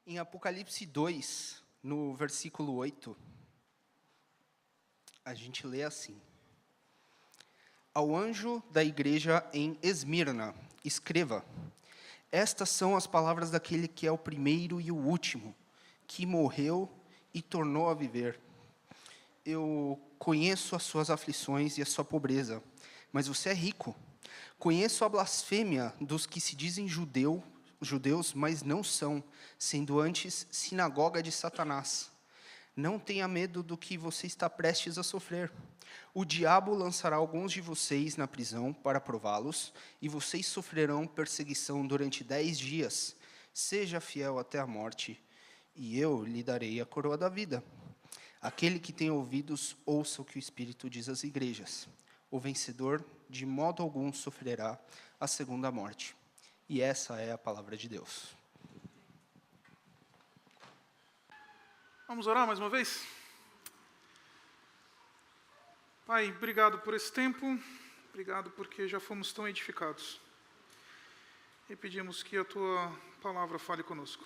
Em Apocalipse 2, no versículo 8, a gente lê assim: Ao anjo da igreja em Esmirna, escreva: Estas são as palavras daquele que é o primeiro e o último, que morreu e tornou a viver. Eu conheço as suas aflições e a sua pobreza, mas você é rico. Conheço a blasfêmia dos que se dizem judeus, mas não são, sendo antes sinagoga de Satanás. Não tenha medo do que você está prestes a sofrer. O diabo lançará alguns de vocês na prisão para prová-los, e vocês sofrerão perseguição durante 10 dias. Seja fiel até a morte, e eu lhe darei a coroa da vida. Aquele que tem ouvidos, ouça o que o Espírito diz às igrejas. O vencedor, de modo algum, sofrerá a segunda morte. E essa é a palavra de Deus. Vamos orar mais uma vez? Pai, obrigado por esse tempo, obrigado porque já fomos tão edificados. E pedimos que a Tua palavra fale conosco.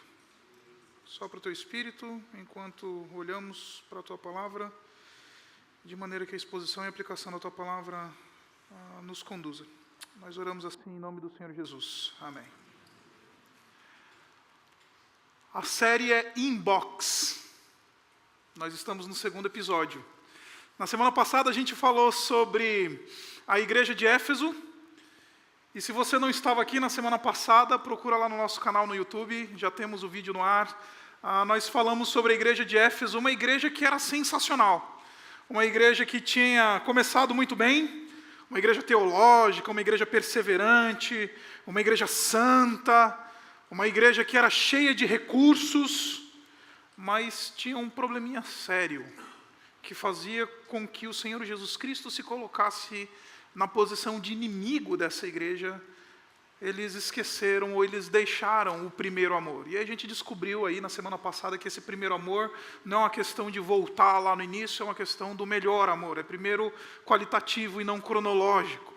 Sopra o Teu Espírito enquanto olhamos para a Tua palavra, de maneira que a exposição e a aplicação da Tua palavra nos conduza. Nós oramos assim em nome do Senhor Jesus. Amém. A série é Inbox. Nós estamos no segundo episódio. Na semana passada a gente falou sobre a igreja de Éfeso. E se você não estava aqui na semana passada, procura lá no nosso canal no YouTube, já temos o vídeo no ar. Nós falamos sobre a igreja de Éfeso, uma igreja que era sensacional. Uma igreja que tinha começado muito bem, uma igreja teológica, uma igreja perseverante, uma igreja santa, uma igreja que era cheia de recursos, mas tinha um probleminha sério, que fazia com que o Senhor Jesus Cristo se colocasse na posição de inimigo dessa igreja. Eles esqueceram ou eles deixaram o primeiro amor. E a gente descobriu aí na semana passada que esse primeiro amor não é uma questão de voltar lá no início, é uma questão do melhor amor. É primeiro qualitativo e não cronológico.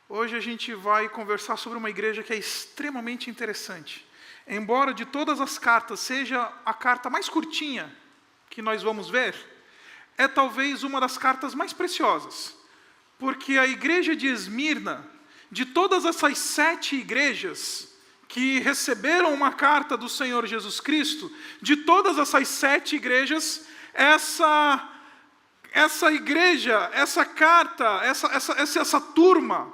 Hoje a gente vai conversar sobre uma igreja que é extremamente interessante. Embora de todas as cartas seja a carta mais curtinha que nós vamos ver, é talvez uma das cartas mais preciosas. Porque a igreja de Esmirna, de todas essas 7 igrejas que receberam uma carta do Senhor Jesus Cristo, de todas essas 7 igrejas, essa igreja, essa carta, essa turma,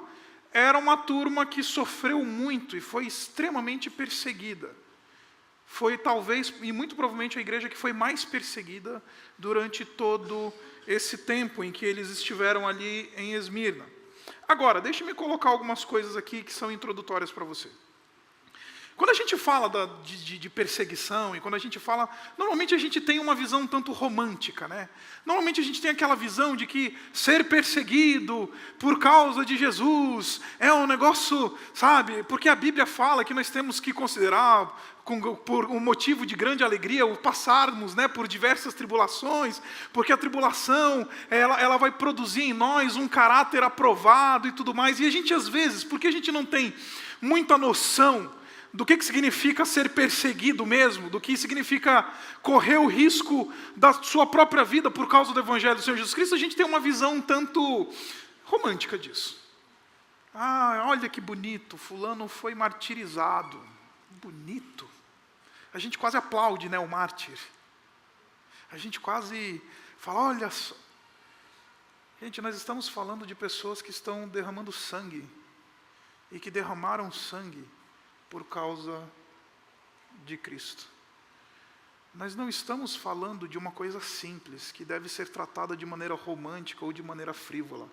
era uma turma que sofreu muito e foi extremamente perseguida. Foi talvez, e muito provavelmente, a igreja que foi mais perseguida durante todo esse tempo em que eles estiveram ali em Esmirna. Agora, deixe-me colocar algumas coisas aqui que são introdutórias para você. Quando a gente fala de perseguição, e quando a gente fala... Normalmente a gente tem uma visão um tanto romântica, né? Normalmente a gente tem aquela visão de que ser perseguido por causa de Jesus é um negócio, sabe? Porque a Bíblia fala que nós temos que considerar, por um motivo de grande alegria, o passarmos, né, por diversas tribulações, porque a tribulação ela vai produzir em nós um caráter aprovado e tudo mais. E a gente às vezes, porque a gente não tem muita noção do que significa ser perseguido mesmo, do que significa correr o risco da sua própria vida por causa do Evangelho do Senhor Jesus Cristo, a gente tem uma visão um tanto romântica disso. Olha que bonito, fulano foi martirizado. Bonito. A gente quase aplaude, né, o mártir. A gente quase fala, olha só. Gente, nós estamos falando de pessoas que estão derramando sangue e que derramaram sangue por causa de Cristo. Nós não estamos falando de uma coisa simples, que deve ser tratada de maneira romântica ou de maneira frívola.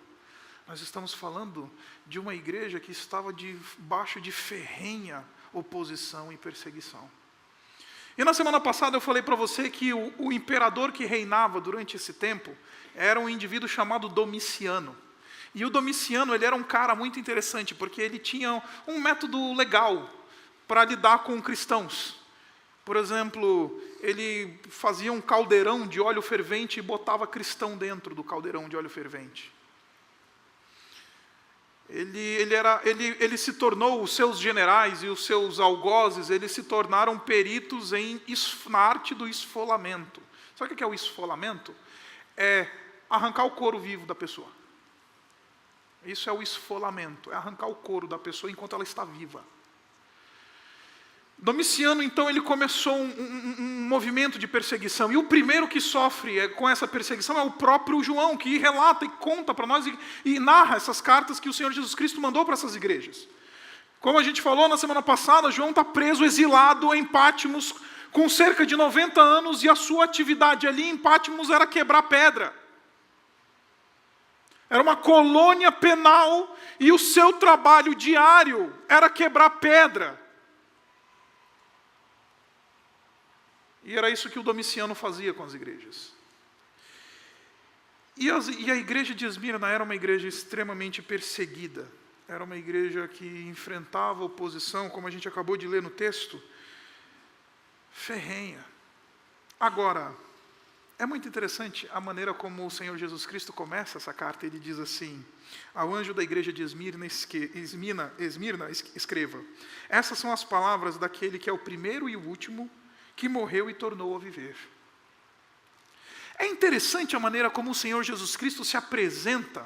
Nós estamos falando de uma igreja que estava debaixo de ferrenha oposição e perseguição. E na semana passada eu falei para você que o imperador que reinava durante esse tempo era um indivíduo chamado Domiciano. E o Domiciano, ele era um cara muito interessante, porque ele tinha um método legal para lidar com cristãos. Por exemplo, ele fazia um caldeirão de óleo fervente e botava cristão dentro do caldeirão de óleo fervente. Ele se tornou, os seus generais e os seus algozes, eles se tornaram peritos na arte do esfolamento. Sabe o que é o esfolamento? É arrancar o couro vivo da pessoa. Isso é o esfolamento, é arrancar o couro da pessoa enquanto ela está viva. Domiciano, então, ele começou um movimento de perseguição. E o primeiro que sofre com essa perseguição é o próprio João, que relata e conta para nós e narra essas cartas que o Senhor Jesus Cristo mandou para essas igrejas. Como a gente falou na semana passada, João está preso, exilado em Pátimos, com cerca de 90 anos, e a sua atividade ali em Pátimos era quebrar pedra. Era uma colônia penal, e o seu trabalho diário era quebrar pedra. E era isso que o Domiciano fazia com as igrejas. E a igreja de Esmirna era uma igreja extremamente perseguida. Era uma igreja que enfrentava oposição, como a gente acabou de ler no texto, ferrenha. Agora, é muito interessante a maneira como o Senhor Jesus Cristo começa essa carta. Ele diz assim: ao anjo da igreja de Esmirna escreva: essas são as palavras daquele que é o primeiro e o último, que morreu e tornou a viver. É interessante a maneira como o Senhor Jesus Cristo se apresenta,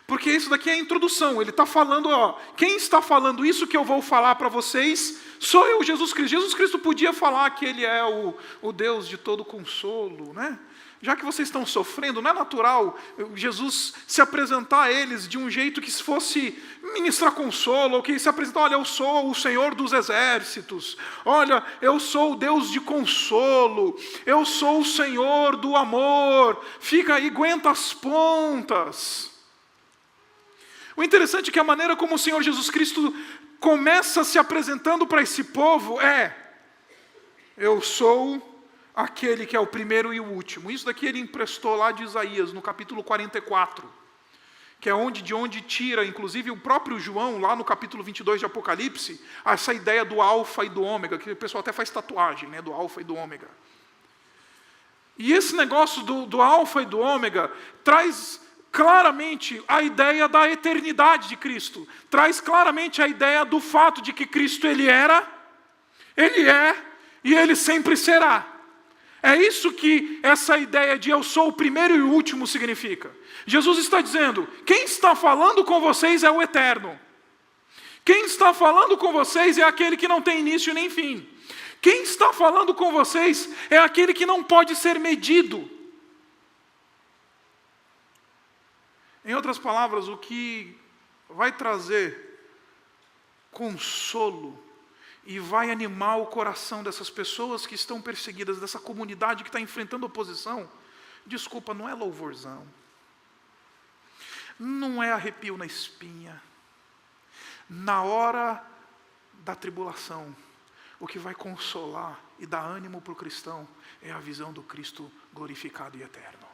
porque isso daqui é a introdução. Ele está falando, quem está falando isso que eu vou falar para vocês, sou eu, Jesus Cristo. Jesus Cristo podia falar que Ele é o Deus de todo consolo, né? Já que vocês estão sofrendo, não é natural Jesus se apresentar a eles de um jeito que se fosse ministrar consolo, ou que se apresentar: olha, eu sou o Senhor dos exércitos, olha, eu sou o Deus de consolo, eu sou o Senhor do amor, fica aí, aguenta as pontas. O interessante é que a maneira como o Senhor Jesus Cristo começa se apresentando para esse povo é: eu sou aquele que é o primeiro e o último. Isso daqui ele emprestou lá de Isaías, no capítulo 44, que é de onde tira, inclusive, o próprio João, lá no capítulo 22 de Apocalipse, essa ideia do alfa e do ômega, que o pessoal até faz tatuagem, né, do alfa e do ômega. E esse negócio do alfa e do ômega traz claramente a ideia da eternidade de Cristo, traz claramente a ideia do fato de que Cristo Ele era, Ele é e Ele sempre será. É isso que essa ideia de eu sou o primeiro e o último significa. Jesus está dizendo: quem está falando com vocês é o eterno. Quem está falando com vocês é aquele que não tem início nem fim. Quem está falando com vocês é aquele que não pode ser medido. Em outras palavras, o que vai trazer consolo e vai animar o coração dessas pessoas que estão perseguidas, dessa comunidade que está enfrentando oposição, desculpa, não é louvorzão, não é arrepio na espinha. Na hora da tribulação, o que vai consolar e dar ânimo para o cristão é a visão do Cristo glorificado e eterno.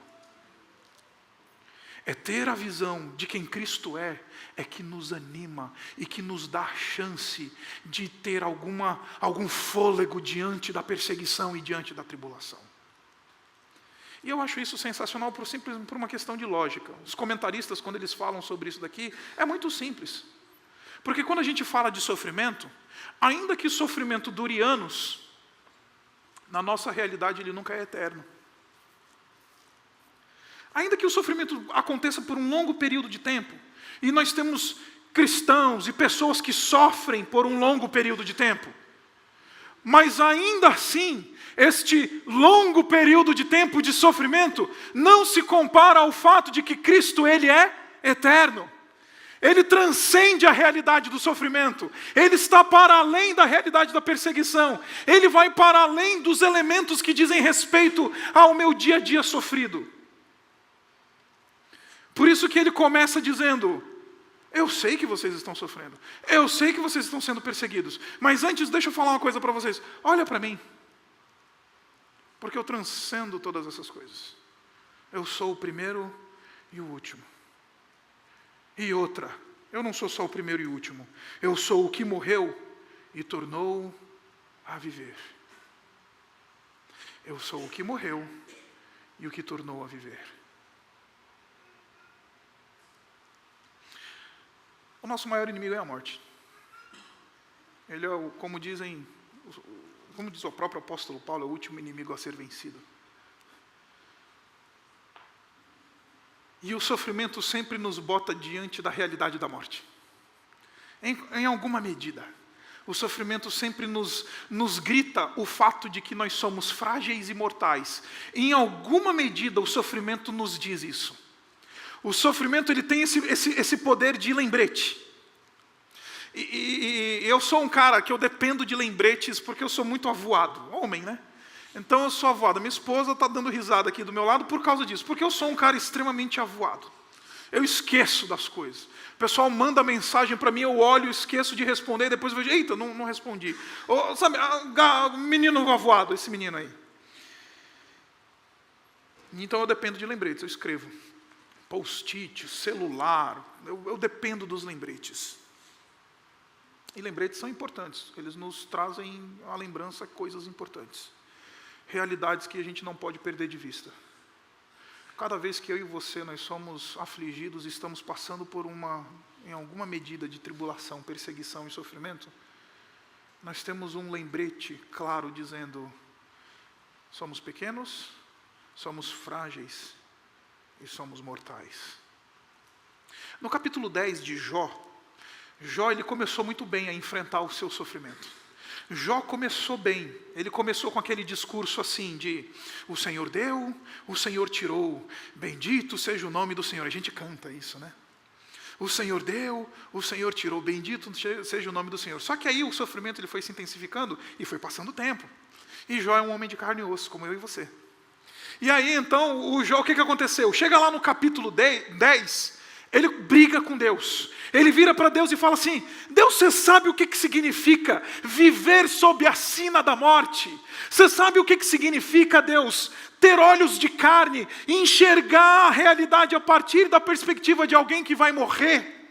É ter a visão de quem Cristo é que nos anima e que nos dá a chance de ter algum fôlego diante da perseguição e diante da tribulação. E eu acho isso sensacional por uma questão de lógica. Os comentaristas, quando eles falam sobre isso daqui, é muito simples. Porque quando a gente fala de sofrimento, ainda que o sofrimento dure anos, na nossa realidade ele nunca é eterno. Ainda que o sofrimento aconteça por um longo período de tempo, e nós temos cristãos e pessoas que sofrem por um longo período de tempo, mas ainda assim, este longo período de tempo de sofrimento não se compara ao fato de que Cristo Ele é eterno. Ele transcende a realidade do sofrimento. Ele está para além da realidade da perseguição. Ele vai para além dos elementos que dizem respeito ao meu dia a dia sofrido. Por isso que ele começa dizendo: eu sei que vocês estão sofrendo, eu sei que vocês estão sendo perseguidos, mas antes deixa eu falar uma coisa para vocês. Olha para mim, porque eu transcendo todas essas coisas. Eu sou o primeiro e o último. E outra, eu não sou só o primeiro e o último, eu sou o que morreu e tornou a viver. Eu sou o que morreu e o que tornou a viver. O nosso maior inimigo é a morte. Ele é, como diz o próprio apóstolo Paulo, é o último inimigo a ser vencido. E o sofrimento sempre nos bota diante da realidade da morte. Em alguma medida. O sofrimento sempre nos grita o fato de que nós somos frágeis e mortais. Em alguma medida o sofrimento nos diz isso. O sofrimento ele tem esse poder de lembrete. E eu sou um cara que eu dependo de lembretes porque eu sou muito avoado. Homem, né? Então eu sou avoado. Minha esposa está dando risada aqui do meu lado por causa disso. Porque eu sou um cara extremamente avoado. Eu esqueço das coisas. O pessoal manda mensagem para mim, eu olho, esqueço de responder, e depois eu vejo, eita, não respondi. Ou, sabe, menino avoado, esse menino aí. Então eu dependo de lembretes, eu escrevo. Post-it, celular, eu dependo dos lembretes. E lembretes são importantes, eles nos trazem à lembrança coisas importantes. Realidades que a gente não pode perder de vista. Cada vez que eu e você, nós somos afligidos e estamos passando por em alguma medida de tribulação, perseguição e sofrimento, nós temos um lembrete claro dizendo, somos pequenos, somos frágeis e somos mortais. No capítulo 10 de Jó ele começou muito bem a enfrentar o seu sofrimento. Jó começou bem, ele começou com aquele discurso assim de o Senhor deu, o Senhor tirou, bendito seja o nome do Senhor. A gente canta isso, né? O Senhor deu, o Senhor tirou, bendito seja o nome do Senhor. Só que aí o sofrimento ele foi se intensificando e foi passando o tempo. E Jó é um homem de carne e osso, como eu e você. E aí então, o Jó, o que aconteceu? Chega lá no capítulo 10, ele briga com Deus. Ele vira para Deus e fala assim, Deus, você sabe o que significa viver sob a sina da morte? Você sabe o que significa, Deus, ter olhos de carne, enxergar a realidade a partir da perspectiva de alguém que vai morrer?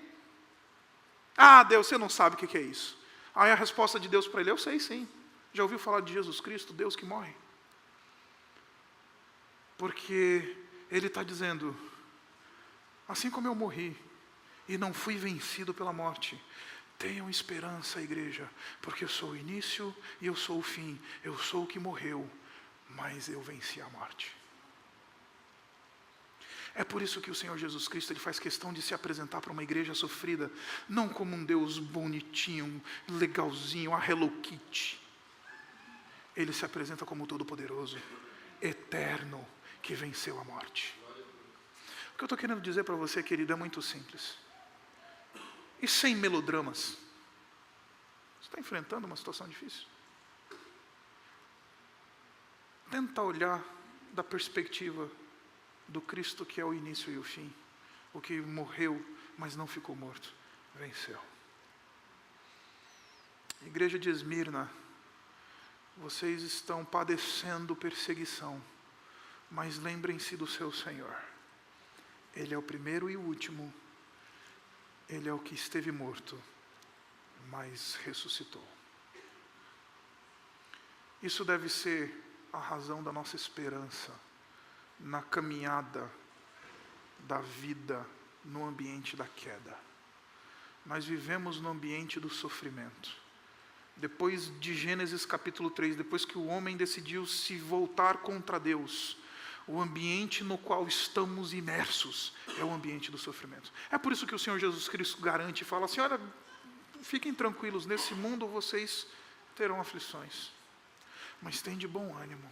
Ah, Deus, você não sabe o que é isso. Aí a resposta de Deus para ele, eu sei sim. Já ouviu falar de Jesus Cristo, Deus que morre? Porque ele está dizendo, assim como eu morri e não fui vencido pela morte, tenham esperança, igreja, porque eu sou o início e eu sou o fim. Eu sou o que morreu, mas eu venci a morte. É por isso que o Senhor Jesus Cristo ele faz questão de se apresentar para uma igreja sofrida, não como um Deus bonitinho, legalzinho, a Hello Kitty. Ele se apresenta como Todo-Poderoso, eterno, que venceu a morte. O que eu estou querendo dizer para você, querido, é muito simples. E sem melodramas. Você está enfrentando uma situação difícil? Tenta olhar da perspectiva do Cristo que é o início e o fim. O que morreu, mas não ficou morto. Venceu. Igreja de Esmirna, vocês estão padecendo perseguição, mas lembrem-se do seu Senhor. Ele é o primeiro e o último. Ele é o que esteve morto, mas ressuscitou. Isso deve ser a razão da nossa esperança na caminhada da vida no ambiente da queda. Nós vivemos no ambiente do sofrimento. Depois de Gênesis capítulo 3, depois que o homem decidiu se voltar contra Deus, o ambiente no qual estamos imersos é o ambiente do sofrimento. É por isso que o Senhor Jesus Cristo garante e fala assim, olha, fiquem tranquilos, nesse mundo vocês terão aflições, mas tem de bom ânimo,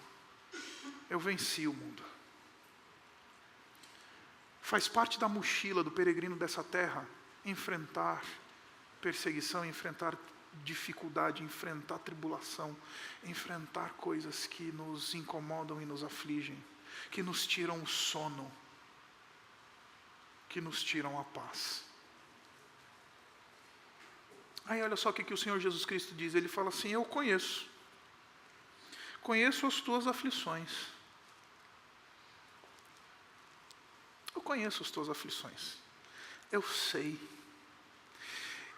eu venci o mundo. Faz parte da mochila do peregrino dessa terra, enfrentar perseguição, enfrentar dificuldade, enfrentar tribulação, enfrentar coisas que nos incomodam e nos afligem, que nos tiram o sono, que nos tiram a paz. Aí olha só o que o Senhor Jesus Cristo diz, ele fala assim, eu conheço as tuas aflições. Eu conheço as tuas aflições. Eu sei.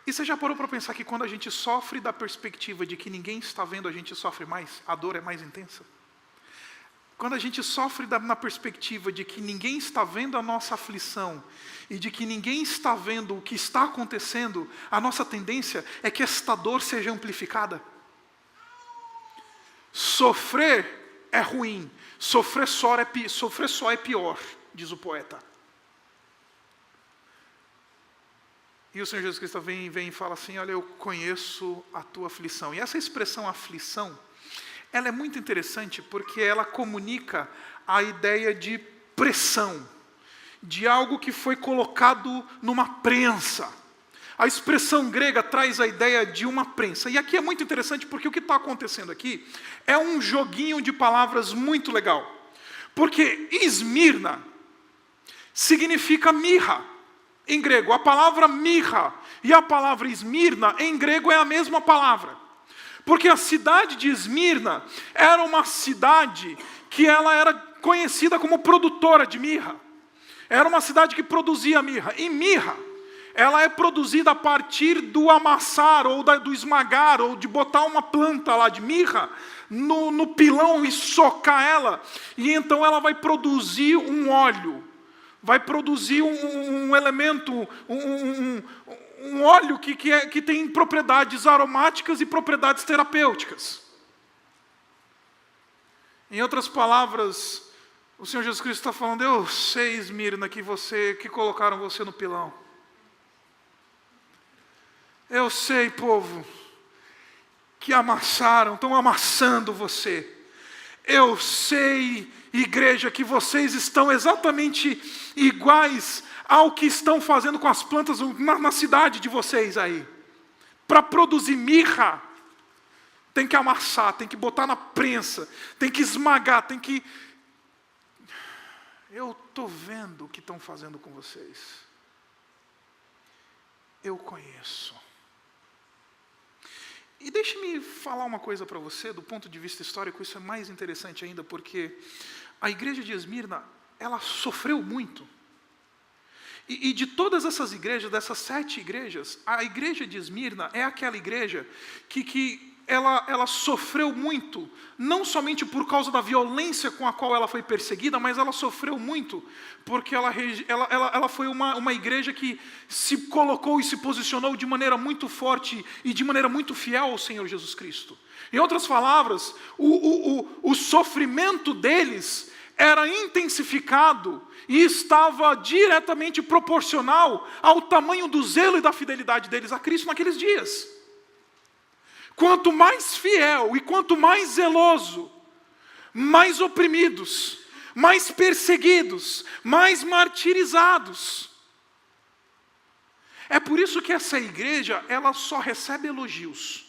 E você já parou para pensar que quando a gente sofre da perspectiva de que ninguém está vendo, a gente sofre mais? A dor é mais intensa? Quando a gente sofre na perspectiva de que ninguém está vendo a nossa aflição e de que ninguém está vendo o que está acontecendo, a nossa tendência é que esta dor seja amplificada. Sofrer é ruim, sofrer só é pior, diz o poeta. E o Senhor Jesus Cristo vem e fala assim: olha, eu conheço a tua aflição. E essa expressão aflição, ela é muito interessante porque ela comunica a ideia de pressão, de algo que foi colocado numa prensa. A expressão grega traz a ideia de uma prensa. E aqui é muito interessante porque o que está acontecendo aqui é um joguinho de palavras muito legal. Porque Esmirna significa mirra em grego. A palavra mirra e a palavra Esmirna em grego é a mesma palavra. Porque a cidade de Esmirna era uma cidade que ela era conhecida como produtora de mirra. Era uma cidade que produzia mirra. E mirra, ela é produzida a partir do amassar, ou do esmagar, ou de botar uma planta lá de mirra no pilão e socar ela. E então ela vai produzir um óleo. Vai produzir um elemento, um óleo que tem propriedades aromáticas e propriedades terapêuticas. Em outras palavras, o Senhor Jesus Cristo está falando: eu sei, Esmirna, que colocaram você no pilão. Eu sei, povo, que estão amassando você. Eu sei, igreja, que vocês estão exatamente iguais ao que estão fazendo com as plantas na cidade de vocês aí. Para produzir mirra, tem que amassar, tem que botar na prensa, tem que esmagar, tem que... Eu estou vendo o que estão fazendo com vocês. Eu conheço. E deixe-me falar uma coisa para você, do ponto de vista histórico, isso é mais interessante ainda, porque a igreja de Esmirna, ela sofreu muito. E de todas essas igrejas, dessas 7 igrejas, a igreja de Esmirna é aquela igreja que ela sofreu muito, não somente por causa da violência com a qual ela foi perseguida, mas ela sofreu muito porque ela foi uma igreja que se colocou e se posicionou de maneira muito forte e de maneira muito fiel ao Senhor Jesus Cristo. Em outras palavras, o sofrimento deles era intensificado e estava diretamente proporcional ao tamanho do zelo e da fidelidade deles a Cristo naqueles dias. Quanto mais fiel e quanto mais zeloso, mais oprimidos, mais perseguidos, mais martirizados. É por isso que essa igreja, ela só recebe elogios.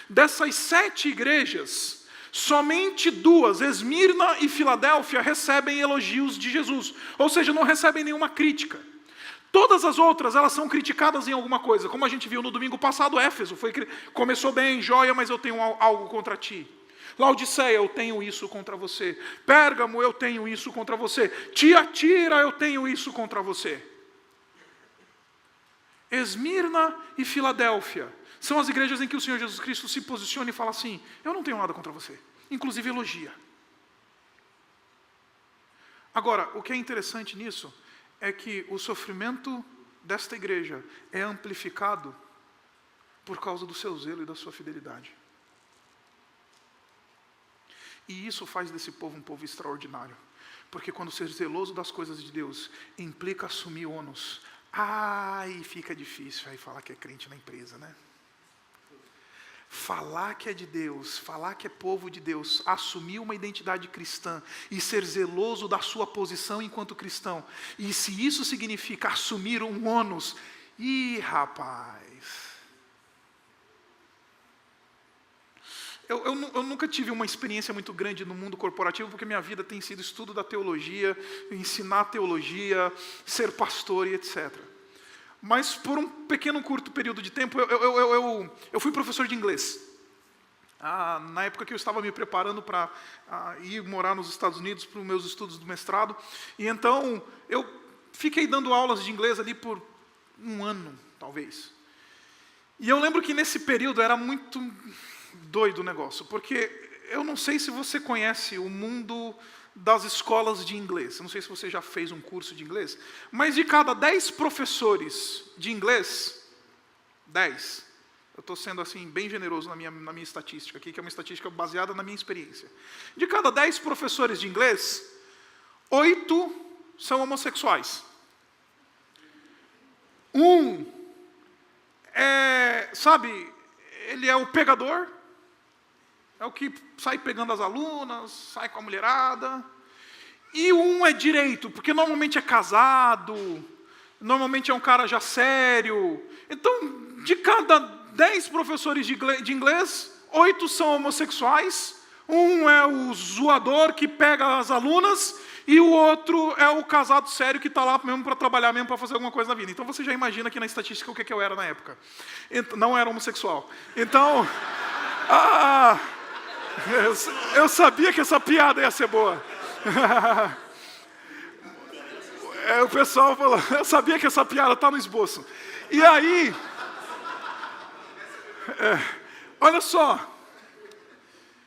Dessas 7 igrejas, somente 2, Esmirna e Filadélfia, recebem elogios de Jesus. Ou seja, não recebem nenhuma crítica. Todas as outras, elas são criticadas em alguma coisa. Como a gente viu no domingo passado, Éfeso começou bem, joia, mas eu tenho algo contra ti. Laodiceia, eu tenho isso contra você. Pérgamo, eu tenho isso contra você. Tiatira, eu tenho isso contra você. Esmirna e Filadélfia são as igrejas em que o Senhor Jesus Cristo se posiciona e fala assim: eu não tenho nada contra você. Inclusive elogia. Agora, o que é interessante nisso é que o sofrimento desta igreja é amplificado por causa do seu zelo e da sua fidelidade. E isso faz desse povo um povo extraordinário. Porque quando ser zeloso das coisas de Deus implica assumir ônus, aí fica difícil aí falar que é crente na empresa, né? Falar que é de Deus, falar que é povo de Deus, assumir uma identidade cristã e ser zeloso da sua posição enquanto cristão. E se isso significa assumir um ônus, rapaz... Eu nunca tive uma experiência muito grande no mundo corporativo, porque minha vida tem sido estudo da teologia, ensinar teologia, ser pastor e etc. Mas por um pequeno curto período de tempo, eu fui professor de inglês. Na época que eu estava me preparando para ir morar nos Estados Unidos para os meus estudos do mestrado. E então, eu fiquei dando aulas de inglês ali por 1 ano, talvez. E eu lembro que nesse período era muito doido o negócio, porque eu não sei se você conhece o mundo das escolas de inglês. Não sei se você já fez um curso de inglês, mas de cada 10 professores de inglês, 10, eu estou sendo assim bem generoso na minha estatística aqui, que é uma estatística baseada na minha experiência. De cada 10 professores de inglês, 8 são homossexuais. Um ele é o pegador, é o que sai pegando as alunas, sai com a mulherada. E um é direito, porque normalmente é casado, normalmente é um cara já sério. Então, de cada 10 professores de inglês, 8 são homossexuais. Um é o zoador que pega as alunas, e o outro é o casado sério que está lá mesmo para trabalhar, mesmo para fazer alguma coisa na vida. Então você já imagina aqui na estatística o que eu era na época. Não era homossexual. Então, eu sabia que essa piada ia ser boa. O pessoal falou, eu sabia que essa piada está no esboço. E aí, olha só.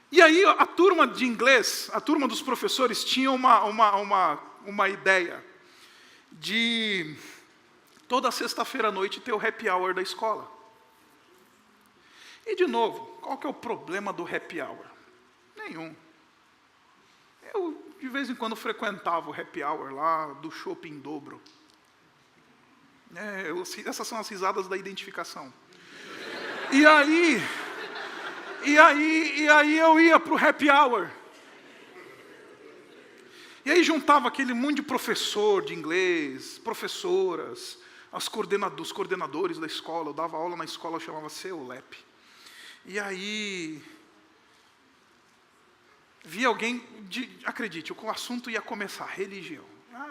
E aí a turma de inglês, a turma dos professores, tinha uma ideia de toda sexta-feira à noite ter o happy hour da escola. E de novo, qual que é o problema do happy hour? Nenhum. Eu de vez em quando frequentava o happy hour lá do shopping em dobro. Essas são as risadas da identificação. E aí eu ia para o happy hour. E aí juntava aquele monte de professor de inglês, professoras, os coordenadores da escola. Eu dava aula na escola, eu chamava CEULEP. E aí via alguém, acredite, o assunto ia começar, religião.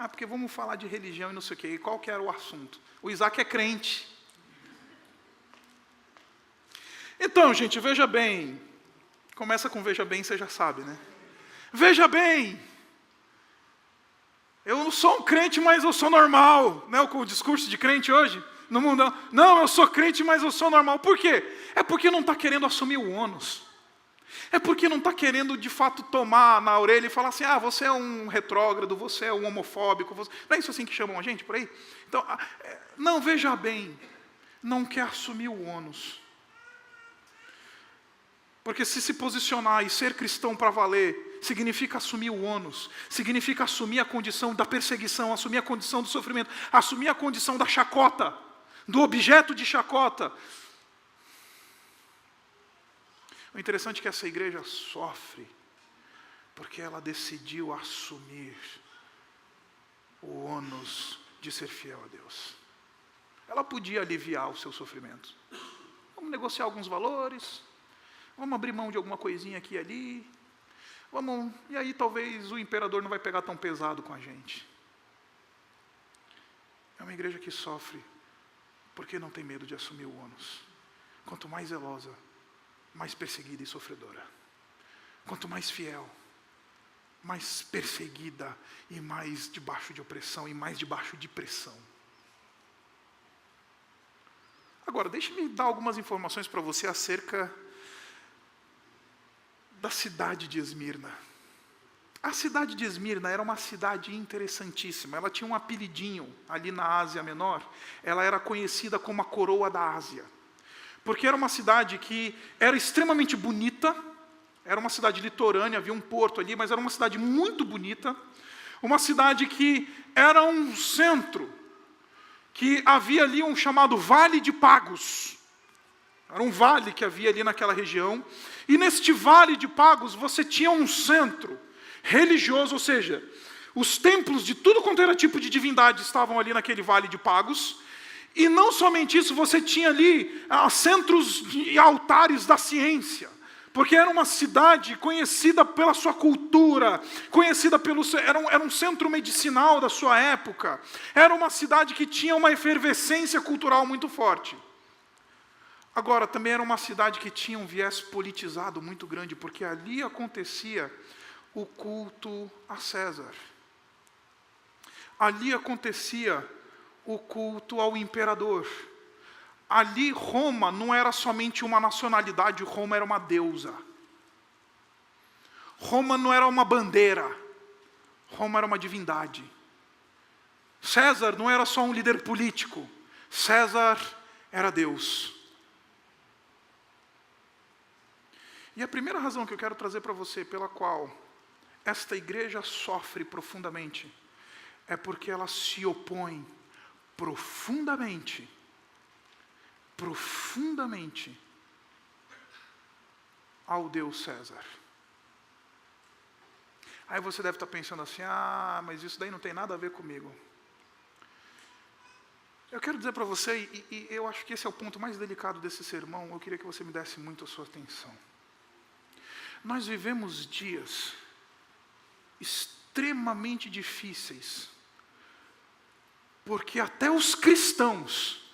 Porque vamos falar de religião e não sei o quê. E qual que era o assunto? O Isaac é crente. Então, gente, veja bem. Começa com veja bem, você já sabe, né? Veja bem. Eu não sou um crente, mas eu sou normal. Né? O discurso de crente hoje no mundo. Não, eu sou crente, mas eu sou normal. Por quê? É porque não está querendo assumir o ônus. É porque não está querendo, de fato, tomar na orelha e falar assim, você é um retrógrado, você é um homofóbico. Não é isso assim que chamam a gente por aí? Então, não, veja bem. Não quer assumir o ônus. Porque se posicionar e ser cristão para valer, significa assumir o ônus, significa assumir a condição da perseguição, assumir a condição do sofrimento, assumir a condição da chacota, do objeto de chacota. O interessante é que essa igreja sofre, porque ela decidiu assumir o ônus de ser fiel a Deus. Ela podia aliviar o seu sofrimento. Vamos negociar alguns valores, vamos abrir mão de alguma coisinha aqui e ali. E aí talvez o imperador não vai pegar tão pesado com a gente. É uma igreja que sofre porque não tem medo de assumir o ônus. Quanto mais zelosa, mais perseguida e sofredora. Quanto mais fiel, mais perseguida e mais debaixo de opressão e mais debaixo de pressão. Agora, deixe-me dar algumas informações para você acerca da cidade de Esmirna. A cidade de Esmirna era uma cidade interessantíssima. Ela tinha um apelidinho ali na Ásia Menor. Ela era conhecida como a coroa da Ásia. Porque era uma cidade que era extremamente bonita. Era uma cidade litorânea, havia um porto ali, mas era uma cidade muito bonita. Uma cidade que era um centro, que havia ali um chamado Vale de Pagos. Era um vale que havia ali naquela região. E neste Vale de Pagos você tinha um centro religioso, ou seja, os templos de tudo quanto era tipo de divindade estavam ali naquele Vale de Pagos. E não somente isso, você tinha ali centros e altares da ciência. Porque era uma cidade conhecida pela sua cultura, conhecida era um centro medicinal da sua época. Era uma cidade que tinha uma efervescência cultural muito forte. Agora, também era uma cidade que tinha um viés politizado muito grande, porque ali acontecia o culto a César. Ali acontecia o culto ao imperador. Ali Roma não era somente uma nacionalidade, Roma era uma deusa. Roma não era uma bandeira. Roma era uma divindade. César não era só um líder político. César era Deus. E a primeira razão que eu quero trazer para você, pela qual esta igreja sofre profundamente, é porque ela se opõe profundamente ao Deus César. Aí você deve estar pensando assim, mas isso daí não tem nada a ver comigo. Eu quero dizer para você, e eu acho que esse é o ponto mais delicado desse sermão, eu queria que você me desse muito a sua atenção. Nós vivemos dias extremamente difíceis, porque até os cristãos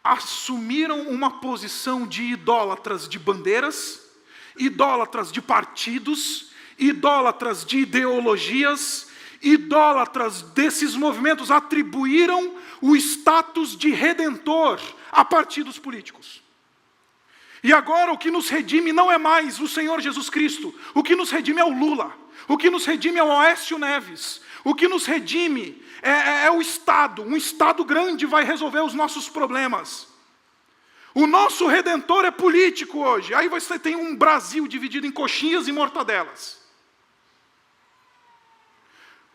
assumiram uma posição de idólatras de bandeiras, idólatras de partidos, idólatras de ideologias, idólatras desses movimentos atribuíram o status de redentor a partidos políticos. E agora o que nos redime não é mais o Senhor Jesus Cristo, o que nos redime é o Lula, o que nos redime é o Aécio Neves, o que nos redime é o Estado, um Estado grande vai resolver os nossos problemas. O nosso redentor é político hoje, aí você tem um Brasil dividido em coxinhas e mortadelas.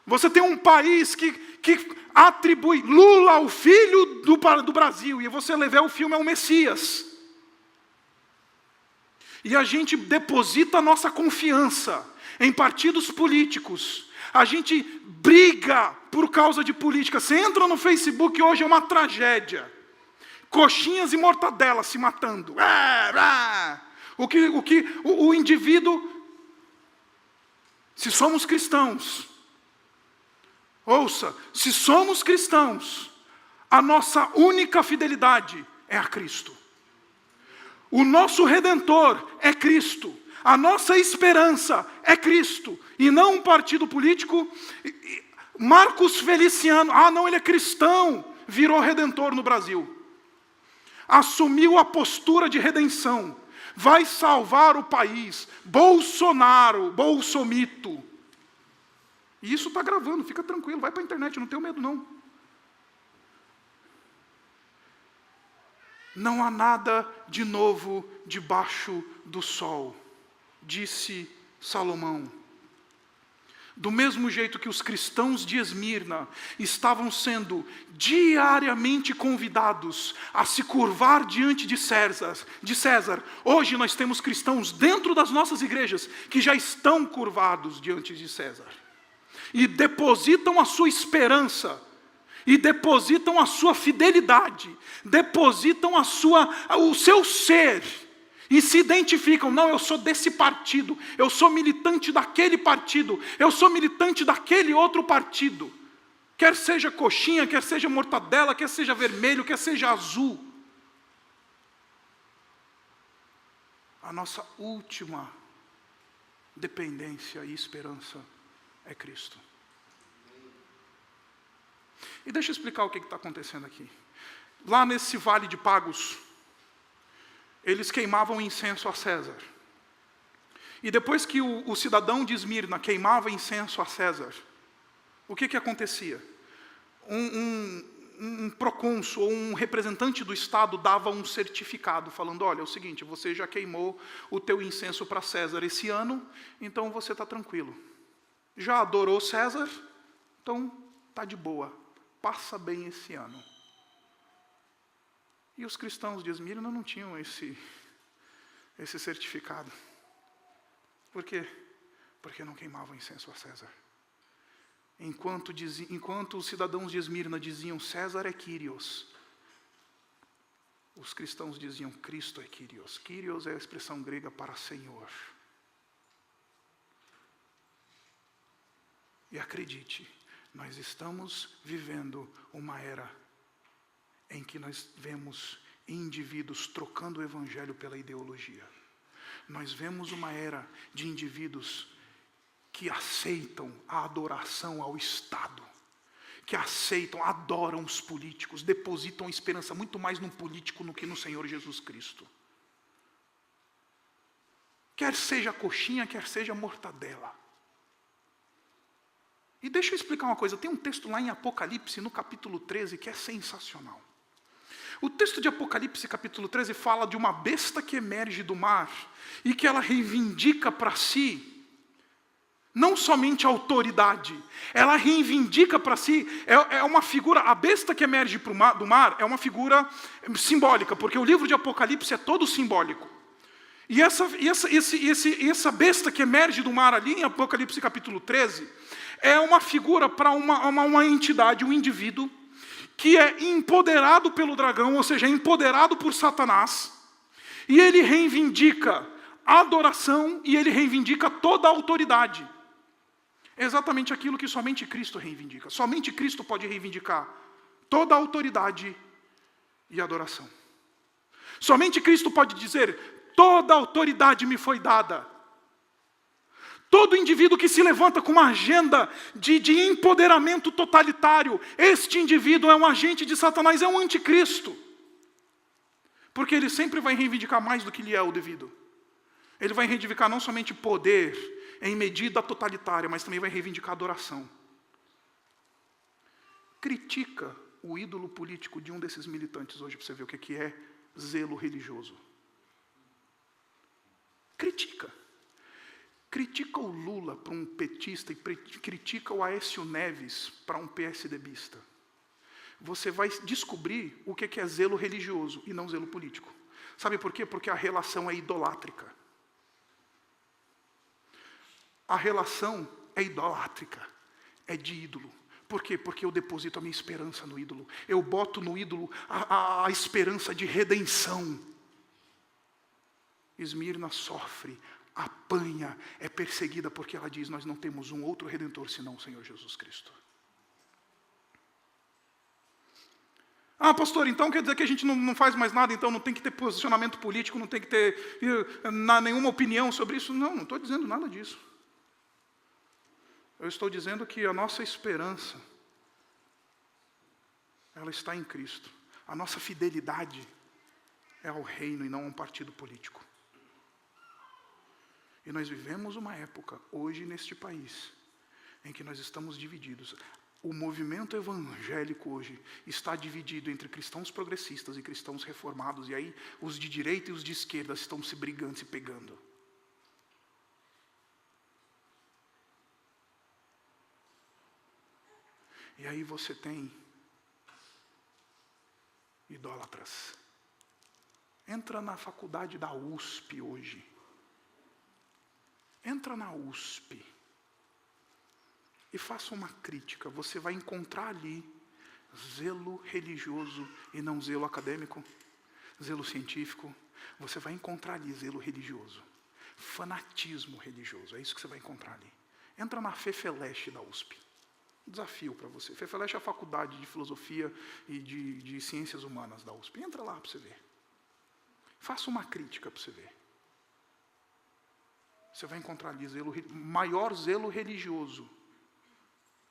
Você tem um país que atribui Lula ao filho do Brasil, e você vê o filme é o Messias. E a gente deposita a nossa confiança em partidos políticos. A gente briga por causa de política. Você entra no Facebook hoje, é uma tragédia. Coxinhas e mortadelas se matando. O indivíduo, se somos cristãos, ouça, se somos cristãos, a nossa única fidelidade é a Cristo. O nosso Redentor é Cristo. A nossa esperança é Cristo. E não um partido político. Marcos Feliciano, não, ele é cristão, virou redentor no Brasil. Assumiu a postura de redenção. Vai salvar o país. Bolsonaro, bolsomito. E isso está gravando, fica tranquilo, vai para a internet, não tenho medo não. Não há nada de novo debaixo do sol, disse Salomão. Do mesmo jeito que os cristãos de Esmirna estavam sendo diariamente convidados a se curvar diante de César, hoje nós temos cristãos dentro das nossas igrejas que já estão curvados diante de César. E depositam a sua esperança, e depositam a sua fidelidade, depositam o seu ser, e se identificam, não, eu sou desse partido, eu sou militante daquele partido, eu sou militante daquele outro partido, quer seja coxinha, quer seja mortadela, quer seja vermelho, quer seja azul. A nossa última dependência e esperança é Cristo. E deixa eu explicar o que está acontecendo aqui. Lá nesse vale de Pagos, eles queimavam incenso a César. E depois que o cidadão de Esmirna queimava incenso a César, o que acontecia? Um procônsul ou um representante do Estado dava um certificado, falando, olha, é o seguinte, você já queimou o teu incenso para César esse ano, então você está tranquilo. Já adorou César, então está de boa. Passa bem esse ano. E os cristãos de Esmirna não tinham esse certificado. Por quê? Porque não queimavam incenso a César. Enquanto os cidadãos de Esmirna diziam César é Kyrios, os cristãos diziam Cristo é Kyrios. Kyrios é a expressão grega para Senhor. E acredite, nós estamos vivendo uma era em que nós vemos indivíduos trocando o evangelho pela ideologia. Nós vemos uma era de indivíduos que aceitam a adoração ao Estado, que adoram os políticos, depositam esperança muito mais no político do que no Senhor Jesus Cristo. Quer seja coxinha, quer seja mortadela. E deixa eu explicar uma coisa, tem um texto lá em Apocalipse, no capítulo 13, que é sensacional. O texto de Apocalipse, capítulo 13, fala de uma besta que emerge do mar e que ela reivindica para si não somente a autoridade, ela reivindica para si, é uma figura, a besta que emerge do mar é uma figura simbólica, porque o livro de Apocalipse é todo simbólico. E essa besta que emerge do mar ali, em Apocalipse capítulo 13, é uma figura para uma entidade, um indivíduo, que é empoderado pelo dragão, ou seja, é empoderado por Satanás, e ele reivindica a adoração e ele reivindica toda a autoridade. É exatamente aquilo que somente Cristo reivindica. Somente Cristo pode reivindicar toda a autoridade e adoração. Somente Cristo pode dizer, toda a autoridade me foi dada. Todo indivíduo que se levanta com uma agenda de empoderamento totalitário, este indivíduo é um agente de Satanás, é um anticristo. Porque ele sempre vai reivindicar mais do que lhe é o devido. Ele vai reivindicar não somente poder em medida totalitária, mas também vai reivindicar adoração. Critica o ídolo político de um desses militantes hoje, para você ver o que é zelo religioso. Critica. Critica o Lula para um petista e critica o Aécio Neves para um PSDBista. Você vai descobrir o que é zelo religioso e não zelo político. Sabe por quê? Porque a relação é idolátrica. A relação é idolátrica, é de ídolo. Por quê? Porque eu deposito a minha esperança no ídolo. Eu boto no ídolo a esperança de redenção. Esmirna sofre, apanha, é perseguida porque ela diz, nós não temos um outro Redentor senão o Senhor Jesus Cristo. Ah, pastor, então quer dizer que a gente não faz mais nada, então não tem que ter posicionamento político, não tem que ter nenhuma opinião sobre isso? Não estou dizendo nada disso. Eu estou dizendo que a nossa esperança, ela está em Cristo. A nossa fidelidade é ao reino e não a um partido político. E nós vivemos uma época, hoje neste país, em que nós estamos divididos. O movimento evangélico hoje está dividido entre cristãos progressistas e cristãos reformados. E aí os de direita e os de esquerda estão se brigando, se pegando. E aí você tem idólatras. Entra na faculdade da USP hoje. Entra na USP. E faça uma crítica. Você vai encontrar ali zelo religioso e não zelo acadêmico. Zelo científico. Você vai encontrar ali zelo religioso. Fanatismo religioso. É isso que você vai encontrar ali. Entra na FEFELESH da USP. Desafio para você. FEFELESH é a faculdade de filosofia e de ciências humanas da USP. Entra lá para você ver. Faça uma crítica para você ver. Você vai encontrar ali maior zelo religioso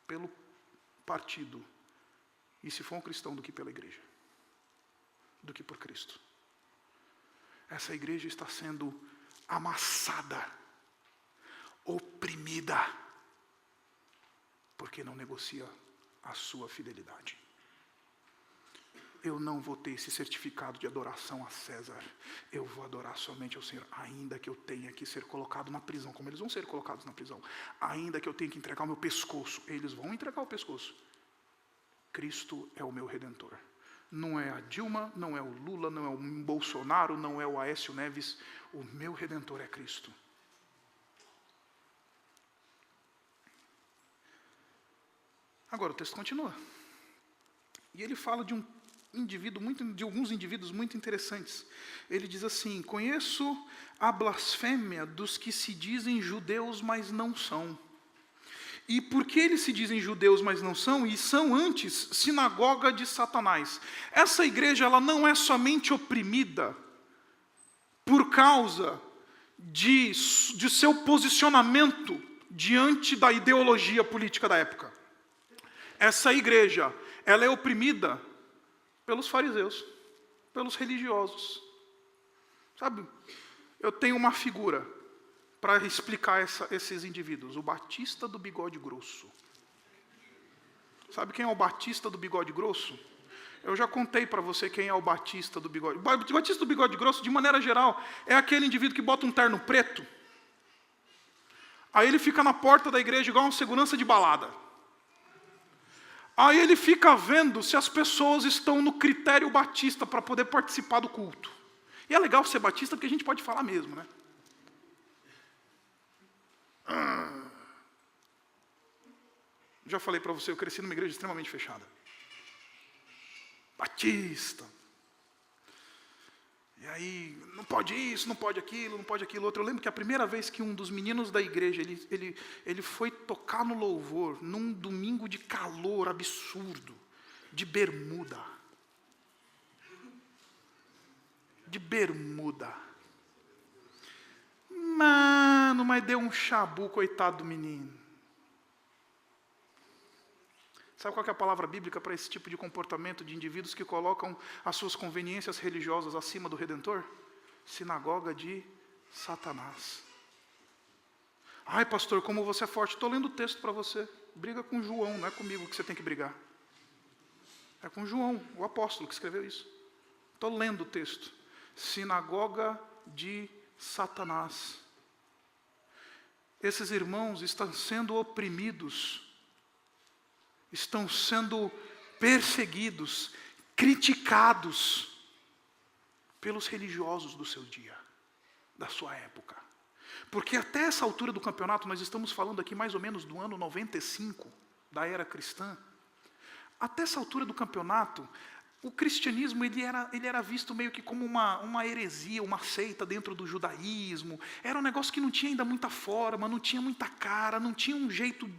pelo partido, e se for um cristão, do que pela igreja, do que por Cristo. Essa igreja está sendo amassada, oprimida, porque não negocia a sua fidelidade. Eu não vou ter esse certificado de adoração a César. Eu vou adorar somente ao Senhor, ainda que eu tenha que ser colocado na prisão, como eles vão ser colocados na prisão. Ainda que eu tenha que entregar o meu pescoço, eles vão entregar o pescoço. Cristo é o meu Redentor. Não é a Dilma, não é o Lula, não é o Bolsonaro, não é o Aécio Neves. O meu Redentor é Cristo. Agora o texto continua. E ele fala de alguns indivíduos muito interessantes. Ele diz assim: conheço a blasfêmia dos que se dizem judeus, mas não são. E por que eles se dizem judeus, mas não são? E são antes sinagoga de Satanás. Essa igreja, ela não é somente oprimida por causa de seu posicionamento diante da ideologia política da época. Essa igreja, ela é oprimida pelos fariseus, pelos religiosos. Sabe, eu tenho uma figura para explicar esses indivíduos. O Batista do bigode grosso. Sabe quem é o Batista do bigode grosso? Eu já contei para você quem é o Batista do bigode. O Batista do bigode grosso, de maneira geral, é aquele indivíduo que bota um terno preto. Aí ele fica na porta da igreja igual um segurança de balada. Aí ele fica vendo se as pessoas estão no critério batista para poder participar do culto. E é legal ser batista porque a gente pode falar mesmo, né? Já falei para você, eu cresci numa igreja extremamente fechada. Batista. E aí, não pode isso, não pode aquilo outro. Eu lembro que a primeira vez que um dos meninos da igreja, ele foi tocar no louvor, num domingo de calor absurdo, de bermuda. De bermuda. Mano, mas deu um chabu, coitado do menino. Sabe qual que é a palavra bíblica para esse tipo de comportamento de indivíduos que colocam as suas conveniências religiosas acima do Redentor? Sinagoga de Satanás. Ai, pastor, como você é forte. Estou lendo o texto para você. Briga com João, não é comigo que você tem que brigar. É com João, o apóstolo que escreveu isso. Estou lendo o texto. Sinagoga de Satanás. Esses irmãos estão sendo oprimidos, estão sendo perseguidos, criticados pelos religiosos do seu dia, da sua época. Porque até essa altura do campeonato, nós estamos falando aqui mais ou menos do ano 95, da era cristã. Até essa altura do campeonato, o cristianismo ele era visto meio que como uma heresia, uma seita dentro do judaísmo. Era um negócio que não tinha ainda muita forma, não tinha muita cara, não tinha um jeito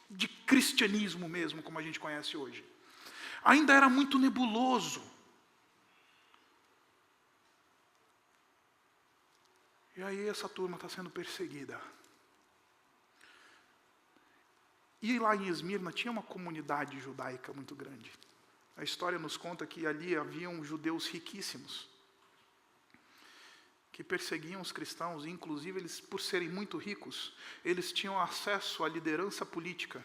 de cristianismo mesmo, como a gente conhece hoje. Ainda era muito nebuloso. E aí essa turma está sendo perseguida. E lá em Esmirna tinha uma comunidade judaica muito grande. A história nos conta que ali haviam judeus riquíssimos, que perseguiam os cristãos, e inclusive eles, por serem muito ricos, eles tinham acesso à liderança política.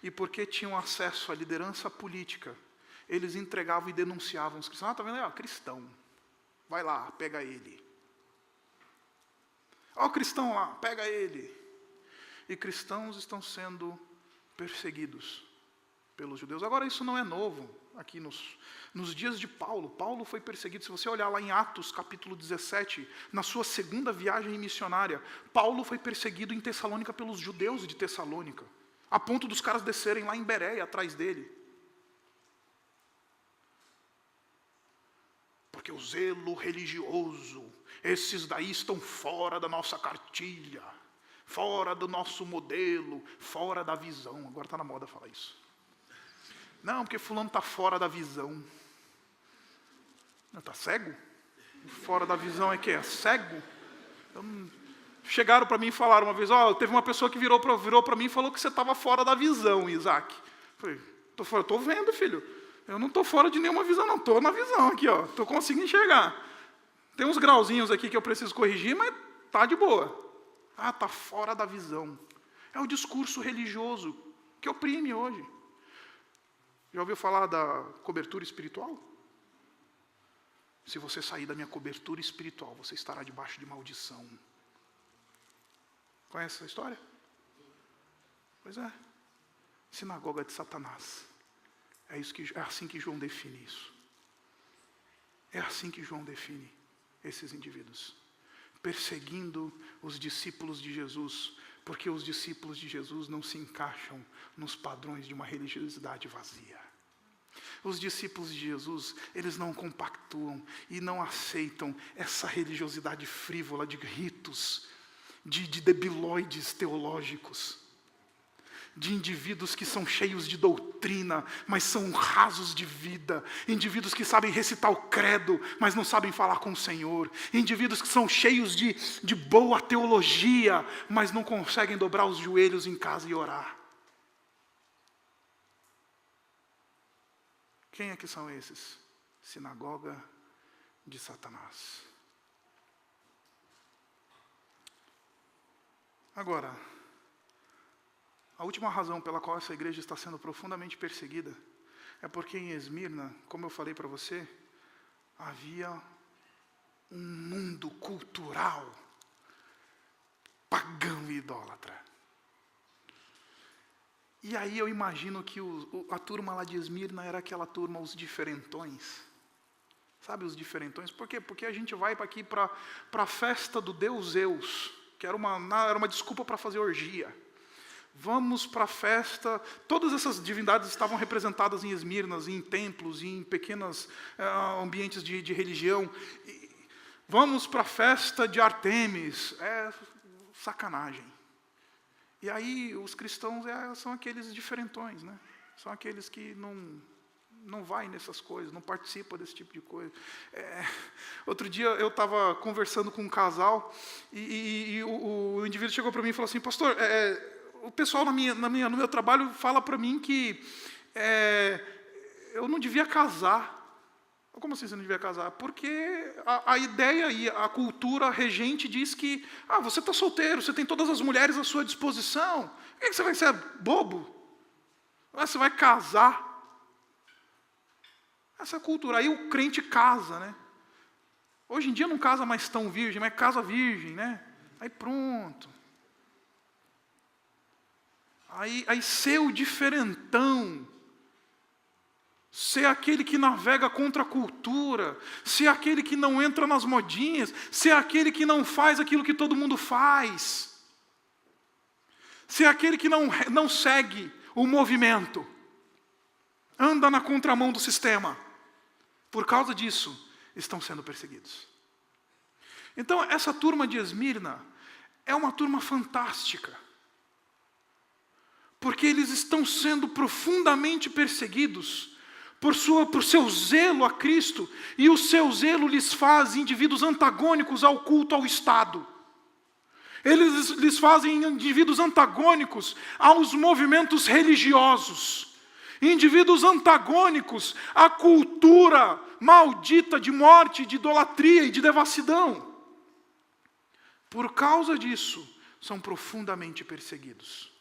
E porque tinham acesso à liderança política, eles entregavam e denunciavam os cristãos. Está vendo aí? Cristão. Vai lá, pega ele. O cristão lá, pega ele. E cristãos estão sendo perseguidos pelos judeus. Agora, isso não é novo. Aqui nos dias de Paulo, Paulo foi perseguido. Se você olhar lá em Atos, capítulo 17, na sua segunda viagem missionária, Paulo foi perseguido em Tessalônica pelos judeus de Tessalônica, a ponto dos caras descerem lá em Bereia, atrás dele. Porque o zelo religioso, esses daí estão fora da nossa cartilha, fora do nosso modelo, fora da visão. Agora está na moda falar isso. Não, porque fulano está fora da visão. Não, está cego? Fora da visão é que é cego? Chegaram para mim e falaram uma vez, teve uma pessoa que virou para mim e falou que você estava fora da visão, Isaac. Eu falei, estou vendo, filho. Eu não estou fora de nenhuma visão, não. Estou na visão aqui, estou conseguindo enxergar. Tem uns grauzinhos aqui que eu preciso corrigir, mas está de boa. Está fora da visão. É o discurso religioso que oprime hoje. Já ouviu falar da cobertura espiritual? Se você sair da minha cobertura espiritual, você estará debaixo de maldição. Conhece essa história? Pois é. Sinagoga de Satanás. É assim que João define isso. É assim que João define esses indivíduos. Perseguindo os discípulos de Jesus, porque os discípulos de Jesus não se encaixam nos padrões de uma religiosidade vazia. Os discípulos de Jesus, eles não compactuam e não aceitam essa religiosidade frívola de ritos, de debilóides teológicos, de indivíduos que são cheios de doutrina, mas são rasos de vida, indivíduos que sabem recitar o credo, mas não sabem falar com o Senhor, indivíduos que são cheios de boa teologia, mas não conseguem dobrar os joelhos em casa e orar. Quem é que são esses? Sinagoga de Satanás. Agora, A última razão pela qual essa igreja está sendo profundamente perseguida é porque em Esmirna, como eu falei para você, havia um mundo cultural pagão e idólatra. E aí eu imagino que a turma lá de Esmirna era aquela turma, os diferentões. Sabe os diferentões? Por quê? Porque a gente vai aqui para a festa do deus Zeus, que era uma desculpa para fazer orgia. Vamos para a festa. Todas essas divindades estavam representadas em Esmirna, em templos, em pequenos ambientes de religião. Vamos para a festa de Artemis. É sacanagem. E aí os cristãos são aqueles diferentões, né? São aqueles que não vai nessas coisas, não participa desse tipo de coisa. Outro dia eu estava conversando com um casal e o indivíduo chegou para mim e falou assim: pastor, o pessoal no meu trabalho fala para mim que eu não devia casar. Como assim você não devia casar? Porque a ideia e a cultura regente diz que você está solteiro, você tem todas as mulheres à sua disposição. Por que você vai ser bobo? Você vai casar. Essa cultura. Aí o crente casa, né? Hoje em dia não casa mais tão virgem, mas casa virgem, né? Aí pronto. Aí ser o diferentão, ser aquele que navega contra a cultura, ser aquele que não entra nas modinhas, ser aquele que não faz aquilo que todo mundo faz, ser aquele que não segue o movimento, anda na contramão do sistema. Por causa disso, estão sendo perseguidos. Então, essa turma de Esmirna é uma turma fantástica, porque eles estão sendo profundamente perseguidos por seu zelo a Cristo, e o seu zelo lhes faz indivíduos antagônicos ao culto ao Estado. Eles lhes fazem indivíduos antagônicos aos movimentos religiosos, indivíduos antagônicos à cultura maldita de morte, de idolatria e de devassidão. Por causa disso, são profundamente perseguidos.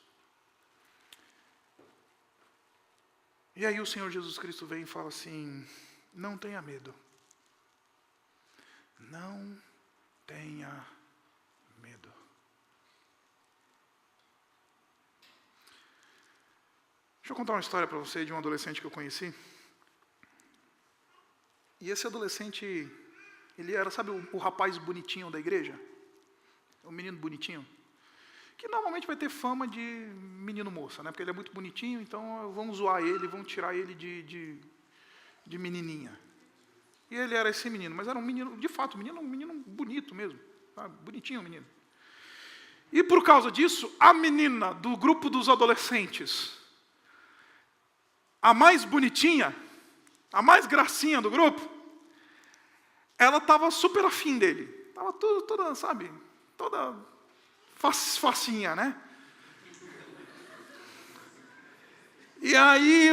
E aí o Senhor Jesus Cristo vem e fala assim: não tenha medo. Não tenha medo. Deixa eu contar uma história para você de um adolescente que eu conheci. E esse adolescente, ele era, sabe, o rapaz bonitinho da igreja? O menino bonitinho. Que normalmente vai ter fama de menino moça, né? Porque ele é muito bonitinho, então vamos zoar ele, vamos tirar ele de menininha. E ele era esse menino, mas era um menino, de fato, um menino bonito mesmo. Tá? Bonitinho o menino. E por causa disso, a menina do grupo dos adolescentes, a mais bonitinha, a mais gracinha do grupo, ela estava super afim dele. Estava toda, sabe, toda facinha, né? E aí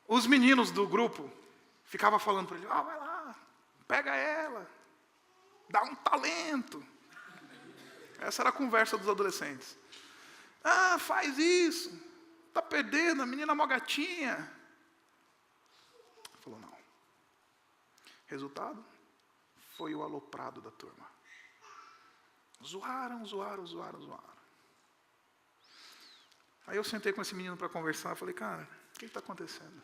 os meninos do grupo ficavam falando para ele: vai lá, pega ela, dá um talento. Essa era a conversa dos adolescentes. Faz isso, tá perdendo, a menina é mó gatinha. Falou: não. Resultado, foi o aloprado da turma. Zoaram. Aí eu sentei com esse menino para conversar, falei: cara, o que está acontecendo?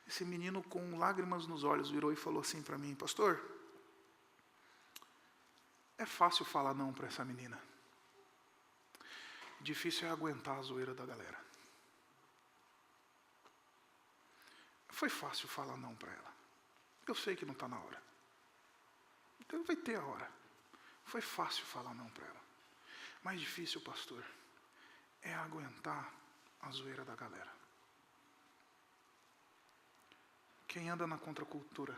Esse menino com lágrimas nos olhos virou e falou assim para mim: pastor, é fácil falar não para essa menina. Difícil é aguentar a zoeira da galera. Foi fácil falar não para ela. Eu sei que não está na hora. Então vai ter a hora. Foi fácil falar não para ela. Mais difícil, pastor, é aguentar a zoeira da galera. Quem anda na contracultura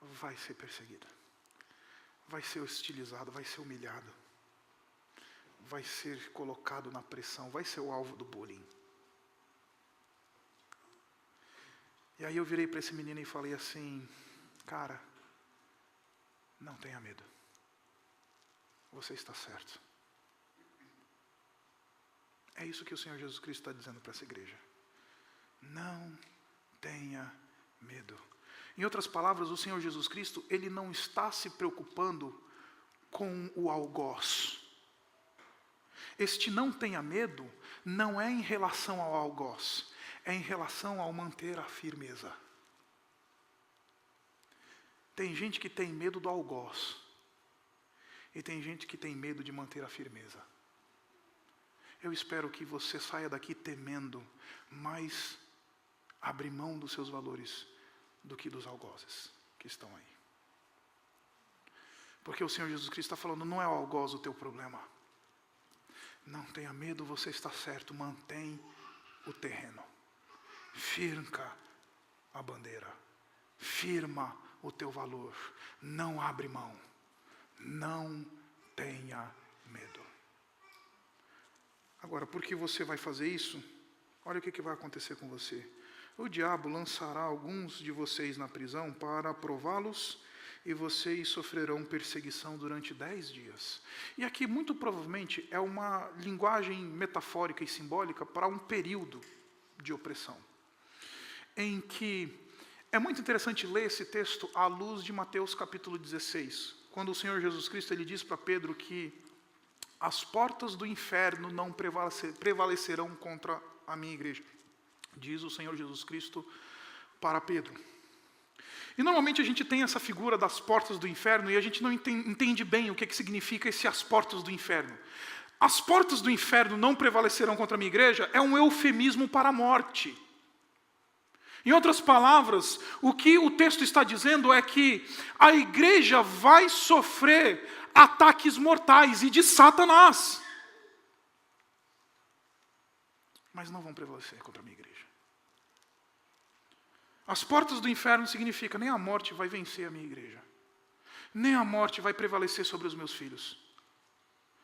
vai ser perseguido. Vai ser hostilizado, vai ser humilhado. Vai ser colocado na pressão, vai ser o alvo do bullying. E aí eu virei para esse menino e falei assim: cara, não tenha medo. Você está certo. É isso que o Senhor Jesus Cristo está dizendo para essa igreja. Não tenha medo. Em outras palavras, o Senhor Jesus Cristo, Ele não está se preocupando com o algoz. Este não tenha medo não é em relação ao algoz, é em relação ao manter a firmeza. Tem gente que tem medo do algoz, e tem gente que tem medo de manter a firmeza. Eu espero que você saia daqui temendo mais abrir mão dos seus valores do que dos algozes que estão aí. Porque o Senhor Jesus Cristo está falando, não é o algoz o teu problema. Não tenha medo, você está certo, mantém o terreno. Firma a bandeira. Firma o teu valor. Não abre mão. Não tenha medo. Agora, por que você vai fazer isso? Olha o que vai acontecer com você. O diabo lançará alguns de vocês na prisão para prová-los, e vocês sofrerão perseguição durante 10 dias. E aqui, muito provavelmente, é uma linguagem metafórica e simbólica para um período de opressão, em que é muito interessante ler esse texto à luz de Mateus capítulo 16, quando o Senhor Jesus Cristo ele diz para Pedro que as portas do inferno não prevalecerão contra a minha igreja. Diz o Senhor Jesus Cristo para Pedro. E normalmente a gente tem essa figura das portas do inferno e a gente não entende bem o que significa as portas do inferno. As portas do inferno não prevalecerão contra a minha igreja é um eufemismo para a morte. Em outras palavras, o que o texto está dizendo é que a igreja vai sofrer ataques mortais e de Satanás. Mas não vão prevalecer contra a minha igreja. As portas do inferno significa nem a morte vai vencer a minha igreja, nem a morte vai prevalecer sobre os meus filhos.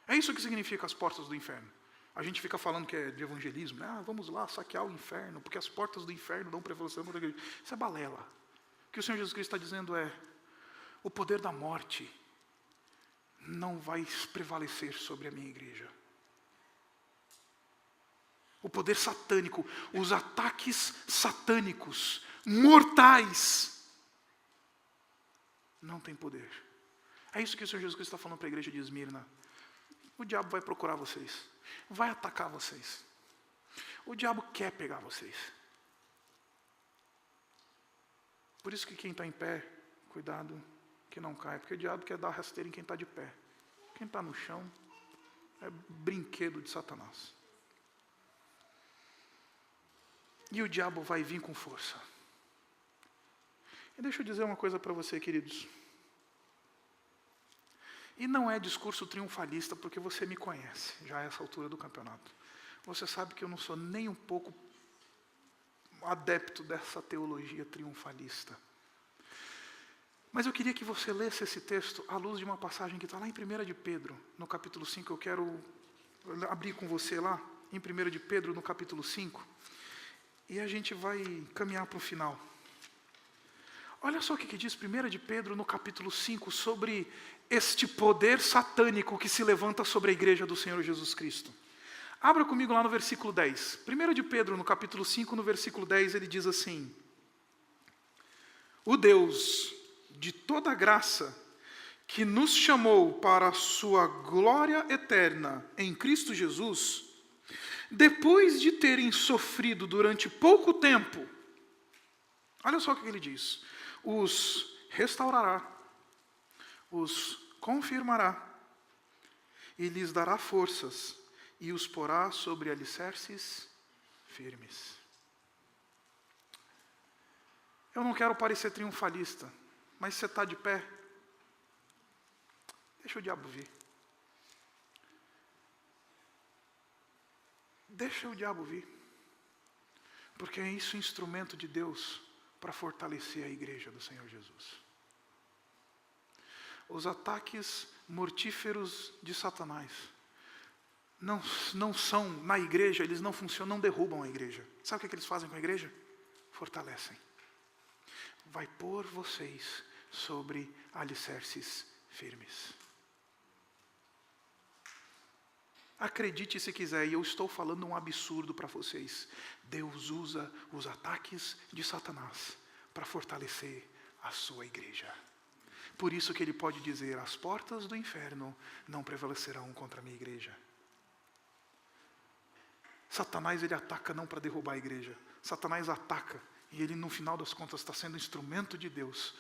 É isso que significa as portas do inferno. A gente fica falando que é de evangelismo, né? Vamos lá saquear o inferno, porque as portas do inferno não prevalecem contra a igreja. Isso é balela. O que o Senhor Jesus Cristo está dizendo é, o poder da morte não vai prevalecer sobre a minha igreja. O poder satânico, os ataques satânicos, mortais, não tem poder. É isso que o Senhor Jesus Cristo está falando para a igreja de Esmirna. O diabo vai procurar vocês, vai atacar vocês. O diabo quer pegar vocês. Por isso que quem está em pé, cuidado que não caia, porque o diabo quer dar rasteira em quem está de pé. Quem está no chão é brinquedo de Satanás. E o diabo vai vir com força. E deixa eu dizer uma coisa para você, queridos. E não é discurso triunfalista, porque você me conhece, já a essa altura do campeonato. Você sabe que eu não sou nem um pouco adepto dessa teologia triunfalista. Mas eu queria que você lesse esse texto à luz de uma passagem que está lá em 1 de Pedro, no capítulo 5. Eu quero abrir com você lá, em 1 de Pedro, no capítulo 5. E a gente vai caminhar para o final. Olha só o que diz 1 de Pedro, no capítulo 5, sobre este poder satânico que se levanta sobre a igreja do Senhor Jesus Cristo. Abra comigo lá no versículo 10. 1 de Pedro, no capítulo 5, no versículo 10, ele diz assim: o Deus de toda graça, que nos chamou para a sua glória eterna em Cristo Jesus, depois de terem sofrido durante pouco tempo, olha só o que ele diz: os restaurará, os confirmará, e lhes dará forças, e os porá sobre alicerces firmes. Eu não quero parecer triunfalista, mas você está de pé, deixa o diabo vir. Deixa o diabo vir. Porque é isso instrumento de Deus para fortalecer a igreja do Senhor Jesus. Os ataques mortíferos de Satanás não são na igreja, eles não funcionam, não derrubam a igreja. Sabe o que eles fazem com a igreja? Fortalecem. Vai pôr vocês sobre alicerces firmes. Acredite se quiser, e eu estou falando um absurdo para vocês. Deus usa os ataques de Satanás para fortalecer a sua igreja. Por isso que ele pode dizer, as portas do inferno não prevalecerão contra a minha igreja. Satanás, ele ataca não para derrubar a igreja. Satanás ataca, e ele no final das contas está sendo instrumento de Deus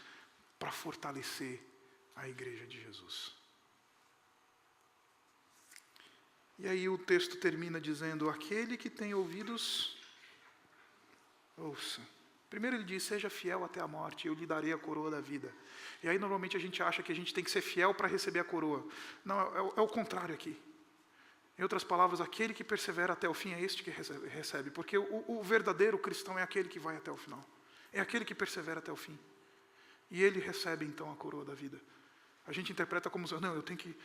para fortalecer a igreja de Jesus. E aí o texto termina dizendo, aquele que tem ouvidos, ouça. Primeiro ele diz, seja fiel até a morte, eu lhe darei a coroa da vida. E aí normalmente a gente acha que a gente tem que ser fiel para receber a coroa. Não, é o contrário aqui. Em outras palavras, aquele que persevera até o fim é este que recebe. Porque o verdadeiro cristão é aquele que vai até o final. É aquele que persevera até o fim. E ele recebe então a coroa da vida. A gente interpreta como, não, eu tenho que...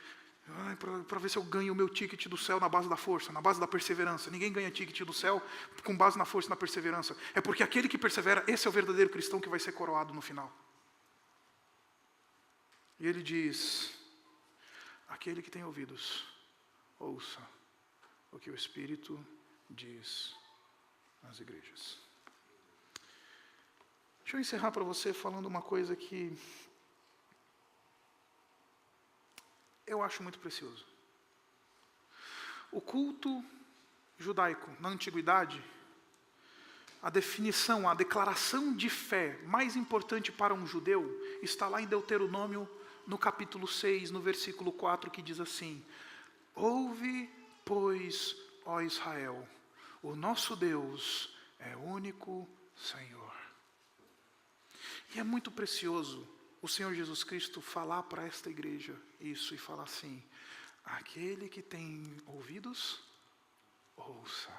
para ver se eu ganho o meu ticket do céu na base da força, na base da perseverança. Ninguém ganha ticket do céu com base na força e na perseverança. É porque aquele que persevera, esse é o verdadeiro cristão que vai ser coroado no final. E ele diz, aquele que tem ouvidos, ouça o que o Espírito diz às igrejas. Deixa eu encerrar para você falando uma coisa que eu acho muito precioso. O culto judaico na antiguidade, a definição, a declaração de fé mais importante para um judeu está lá em Deuteronômio, no capítulo 6, no versículo 4, que diz assim, ouve, pois, ó Israel, o nosso Deus é o único Senhor. E é muito precioso o Senhor Jesus Cristo falar para esta igreja isso e falar assim, aquele que tem ouvidos, ouça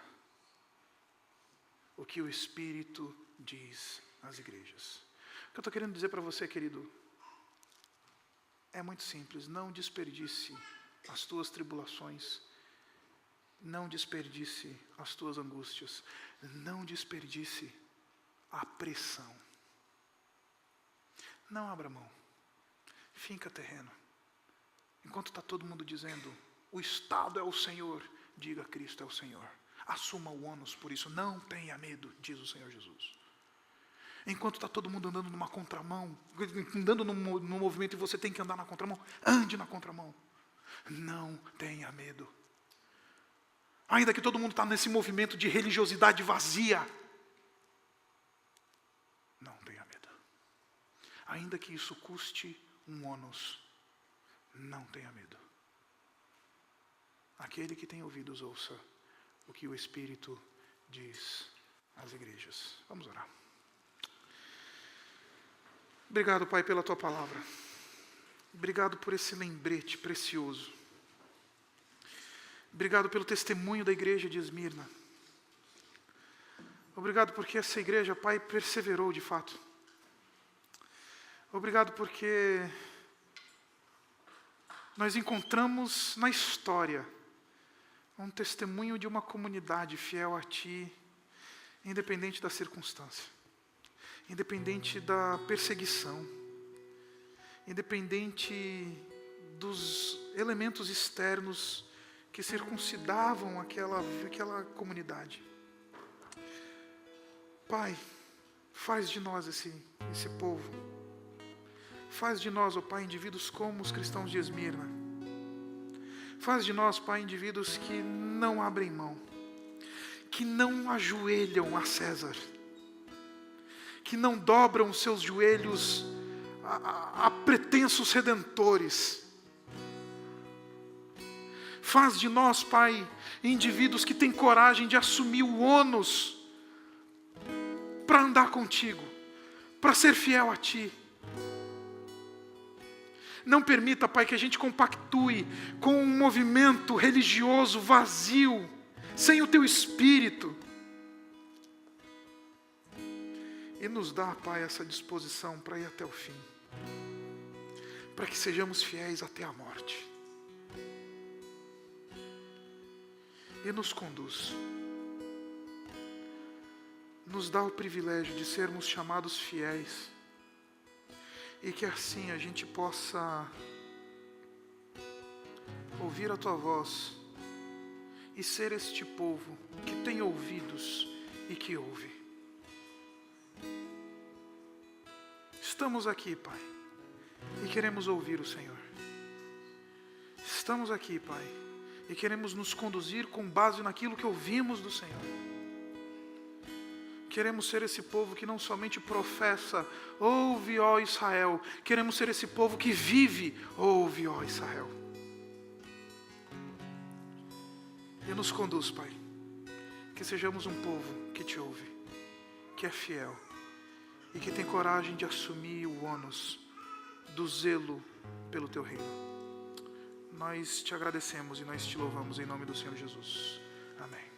o que o Espírito diz às igrejas. O que eu estou querendo dizer para você, querido, é muito simples, não desperdice as tuas tribulações, não desperdice as tuas angústias, não desperdice a pressão. Não abra mão, finca terreno. Enquanto está todo mundo dizendo, o Estado é o Senhor, diga, Cristo é o Senhor. Assuma o ônus por isso, não tenha medo, diz o Senhor Jesus. Enquanto está todo mundo andando numa contramão, andando num movimento e você tem que andar na contramão, ande na contramão. Não tenha medo. Ainda que todo mundo está nesse movimento de religiosidade vazia, não tenha medo. Ainda que isso custe um ônus, não tenha medo. Aquele que tem ouvidos, ouça o que o Espírito diz às igrejas. Vamos orar. Obrigado, Pai, pela Tua palavra. Obrigado por esse lembrete precioso. Obrigado pelo testemunho da igreja de Esmirna. Obrigado porque essa igreja, Pai, perseverou de fato. Obrigado porque nós encontramos na história um testemunho de uma comunidade fiel a Ti, independente da circunstância, independente da perseguição, independente dos elementos externos que circuncidavam aquela comunidade. Pai, faz de nós esse povo. Faz de nós, ó Pai, indivíduos como os cristãos de Esmirna. Faz de nós, Pai, indivíduos que não abrem mão, que não ajoelham a César, que não dobram os seus joelhos a pretensos redentores. Faz de nós, Pai, indivíduos que têm coragem de assumir o ônus para andar contigo, para ser fiel a Ti. Não permita, Pai, que a gente compactue com um movimento religioso vazio, sem o Teu Espírito. E nos dá, Pai, essa disposição para ir até o fim, para que sejamos fiéis até a morte. E nos conduz. Nos dá o privilégio de sermos chamados fiéis. E que assim a gente possa ouvir a Tua voz e ser este povo que tem ouvidos e que ouve. Estamos aqui, Pai, e queremos ouvir o Senhor. Estamos aqui, Pai, e queremos nos conduzir com base naquilo que ouvimos do Senhor. Queremos ser esse povo que não somente professa, ouve, ó Israel. Queremos ser esse povo que vive, ouve, ó Israel. E nos conduz, Pai, que sejamos um povo que te ouve, que é fiel e que tem coragem de assumir o ônus do zelo pelo teu reino. Nós te agradecemos e nós te louvamos em nome do Senhor Jesus. Amém.